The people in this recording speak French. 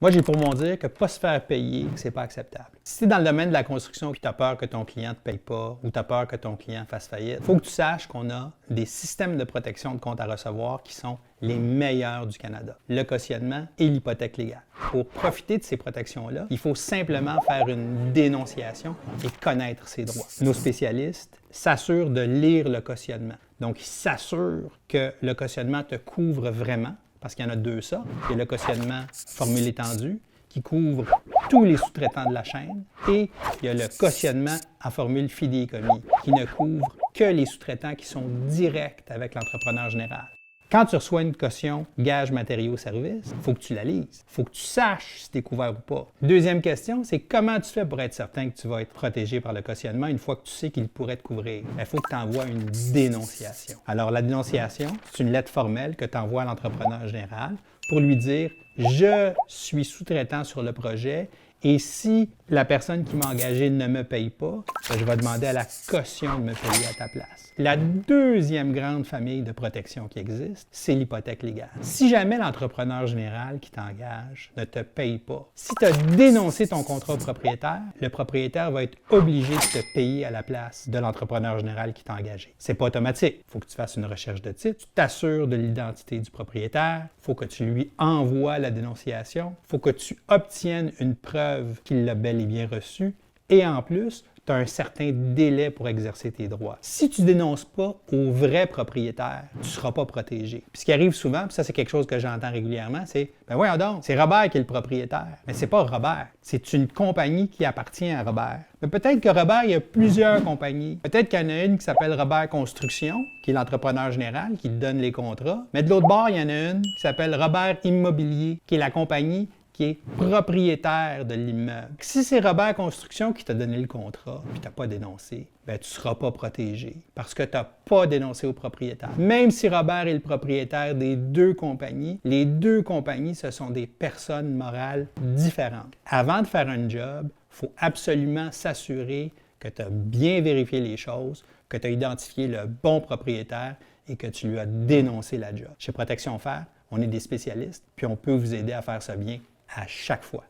Moi, j'ai pour mon dire que pas se faire payer, c'est pas acceptable. Si tu es dans le domaine de la construction et tu as peur que ton client ne te paye pas ou tu as peur que ton client fasse faillite, il faut que tu saches qu'on a des systèmes de protection de compte à recevoir qui sont les meilleurs du Canada. Le cautionnement et l'hypothèque légale. Pour profiter de ces protections-là, il faut simplement faire une dénonciation et connaître ses droits. Nos spécialistes s'assurent de lire le cautionnement. Donc, ils s'assurent que le cautionnement te couvre vraiment, parce qu'il y en a deux sortes. Il y a le cautionnement formule étendue, qui couvre tous les sous-traitants de la chaîne, et il y a le cautionnement à formule fidéicommis, qui ne couvre que les sous-traitants qui sont directs avec l'entrepreneur général. Quand tu reçois une caution gage matériaux services, il faut que tu la lises. Il faut que tu saches si tu es couvert ou pas. Deuxième question, c'est comment tu fais pour être certain que tu vas être protégé par le cautionnement une fois que tu sais qu'il pourrait te couvrir? Il faut que tu envoies une dénonciation. Alors, la dénonciation, c'est une lettre formelle que tu envoies à l'entrepreneur général pour lui dire « Je suis sous-traitant sur le projet et si la personne qui m'a engagé ne me paye pas, je vais demander à la caution de me payer à ta place. » La deuxième grande famille de protection qui existe, c'est l'hypothèque légale. Si jamais l'entrepreneur général qui t'engage ne te paye pas, si tu as dénoncé ton contrat au propriétaire, le propriétaire va être obligé de te payer à la place de l'entrepreneur général qui t'a engagé. C'est pas automatique. Il faut que tu fasses une recherche de titre, tu t'assures de l'identité du propriétaire, il faut que tu lui envoies la dénonciation, il faut que tu obtiennes une preuve qu'il l'a bel et bien reçu, et en plus, tu as un certain délai pour exercer tes droits. Si tu ne dénonces pas au vrai propriétaire, tu ne seras pas protégé. Puis ce qui arrive souvent, puis ça c'est quelque chose que j'entends régulièrement, c'est « Ben voyons donc, c'est Robert qui est le propriétaire. » Mais c'est pas Robert, c'est une compagnie qui appartient à Robert. Mais peut-être que Robert, il y a plusieurs compagnies. Peut-être qu'il y en a une qui s'appelle Robert Construction, qui est l'entrepreneur général, qui donne les contrats. Mais de l'autre bord, il y en a une qui s'appelle Robert Immobilier, qui est la compagnie qui est propriétaire de l'immeuble. Si c'est Robert Construction qui t'a donné le contrat et tu n'as pas dénoncé, ben, tu ne seras pas protégé parce que tu n'as pas dénoncé au propriétaire. Même si Robert est le propriétaire des deux compagnies, les deux compagnies, ce sont des personnes morales différentes. Avant de faire un job, il faut absolument s'assurer que tu as bien vérifié les choses, que tu as identifié le bon propriétaire et que tu lui as dénoncé la job. Chez Protection Fer, on est des spécialistes, puis on peut vous aider à faire ça bien à chaque fois.